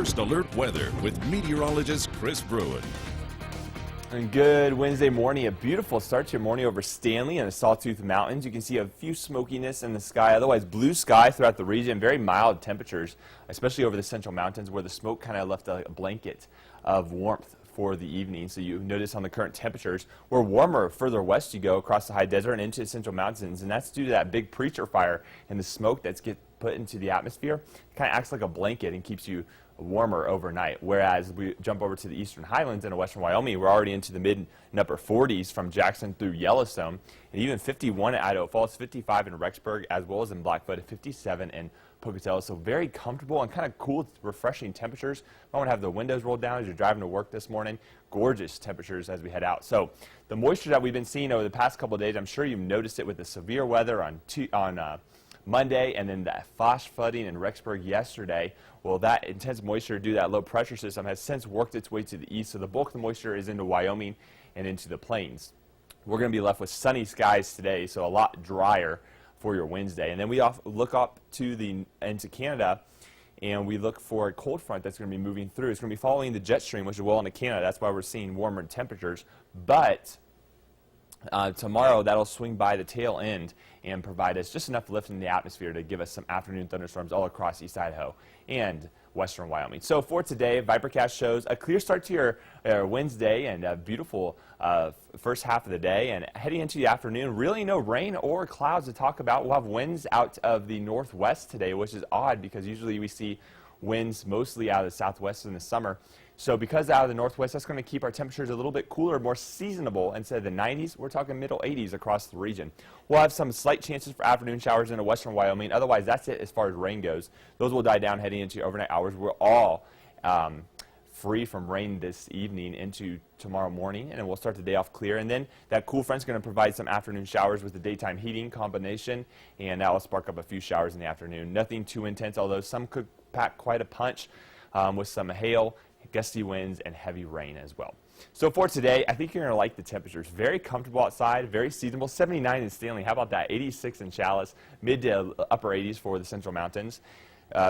First Alert Weather with meteorologist Chris Bruin. And good Wednesday morning. A beautiful start to your morning over Stanley and the Sawtooth Mountains. You can see a few smokiness in the sky, otherwise blue sky throughout the region. Very mild temperatures, especially over the central mountains where the smoke kind of left a blanket of warmth for the evening. So you notice on the current temperatures, we're warmer further west you go across the high desert and into the central mountains, and that's due to that big preacher fire and the smoke that's put into the atmosphere. It kind of acts like a blanket and keeps you warmer overnight, whereas we jump over to the eastern highlands into western Wyoming, we're already into the mid and upper 40s from Jackson through Yellowstone, and even 51 at Idaho Falls, 55 in Rexburg, as well as in Blackfoot, 57 in Pocatello. So very comfortable and kind of cool, refreshing temperatures. I want to have the windows rolled down as you're driving to work this morning. Gorgeous temperatures as we head out. So the moisture that we've been seeing over the past couple of days, I'm sure you've noticed it with the severe weather on Monday, and then that flash flooding in Rexburg yesterday. Well, that intense moisture due to that low pressure system has since worked its way to the east, so the bulk of the moisture is into Wyoming and into the plains. We're going to be left with sunny skies today, so a lot drier for your Wednesday. And then we look up to into Canada, and we look for a cold front that's going to be moving through. It's going to be following the jet stream, which is well into Canada. That's why we're seeing warmer temperatures. But tomorrow, that'll swing by the tail end and provide us just enough lift in the atmosphere to give us some afternoon thunderstorms all across East Idaho and western Wyoming. So for today, Vipercast shows a clear start to your Wednesday and a beautiful first half of the day. And heading into the afternoon, really no rain or clouds to talk about. We'll have winds out of the northwest today, which is odd because usually we see winds mostly out of the southwest in the summer. So because out of the northwest, that's going to keep our temperatures a little bit cooler, more seasonable. Instead of the 90s, we're talking middle 80s across the region. We'll have some slight chances for afternoon showers into western Wyoming. Otherwise, that's it as far as rain goes. Those will die down heading into overnight hours. We're all free from rain this evening into tomorrow morning, and we'll start the day off clear. And then that cool front's going to provide some afternoon showers with the daytime heating combination, and that will spark up a few showers in the afternoon. Nothing too intense, although some could pack quite a punch with some hail, gusty winds, and heavy rain as well. So for today, I think you're going to like the temperatures. Very comfortable outside, very seasonable. 79 in Stanley. How about that? 86 in Challis, mid to upper 80s for the central mountains.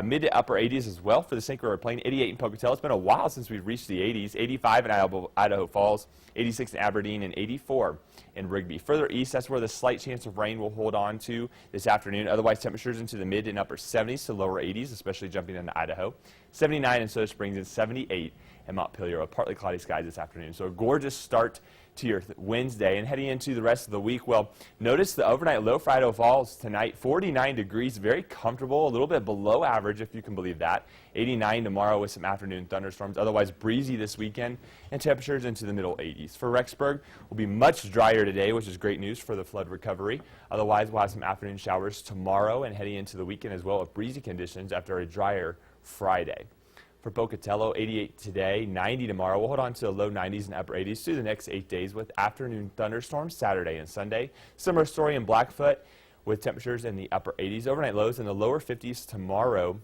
Mid to upper 80s as well for the St. Croix Plain. 88 in Pocatello. It's been a while since we've reached the 80s. 85 in Idaho Falls, 86 in Aberdeen, and 84 in Rigby. Further east, that's where the slight chance of rain will hold on to this afternoon. Otherwise, temperatures into the mid and upper 70s to lower 80s, especially jumping into Idaho. 79 in Soda Springs and 78 in Montpelier with partly cloudy skies this afternoon. So a gorgeous start to your Wednesday. And heading into the rest of the week, well, notice the overnight low for Idaho Falls tonight, 49 degrees, very comfortable, a little bit below average if you can believe that. 89 tomorrow with some afternoon thunderstorms, otherwise breezy this weekend, and temperatures into the middle 80s. For Rexburg, will be much drier today, which is great news for the flood recovery. Otherwise, we'll have some afternoon showers tomorrow and heading into the weekend as well with breezy conditions after a drier Friday. For Pocatello, 88 today, 90 tomorrow. We'll hold on to the low 90s and upper 80s through the next 8 days with afternoon thunderstorms Saturday and Sunday. Similar story in Blackfoot with temperatures in the upper 80s. Overnight lows in the lower 50s tomorrow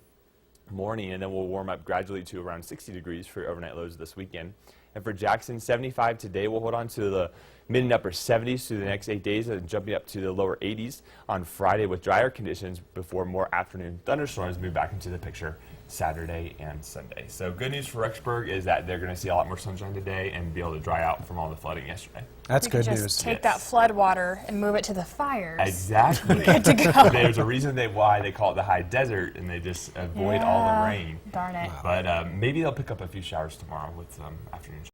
morning, and then we'll warm up gradually to around 60 degrees for your overnight lows this weekend. And for Jackson, 75 today. We'll hold on to the mid and upper 70s through the next 8 days and jumping up to the lower 80s on Friday with drier conditions before more afternoon thunderstorms move back into the picture Saturday and Sunday. So good news for Rexburg is that they're going to see a lot more sunshine today and be able to dry out from all the flooding yesterday. That's good just news. Take that flood water and move it to the fires. Exactly. Good to go. There's a reason why they call it the high desert, and they just avoid all the rain. Darn it. But maybe they'll pick up a few showers tomorrow with some afternoon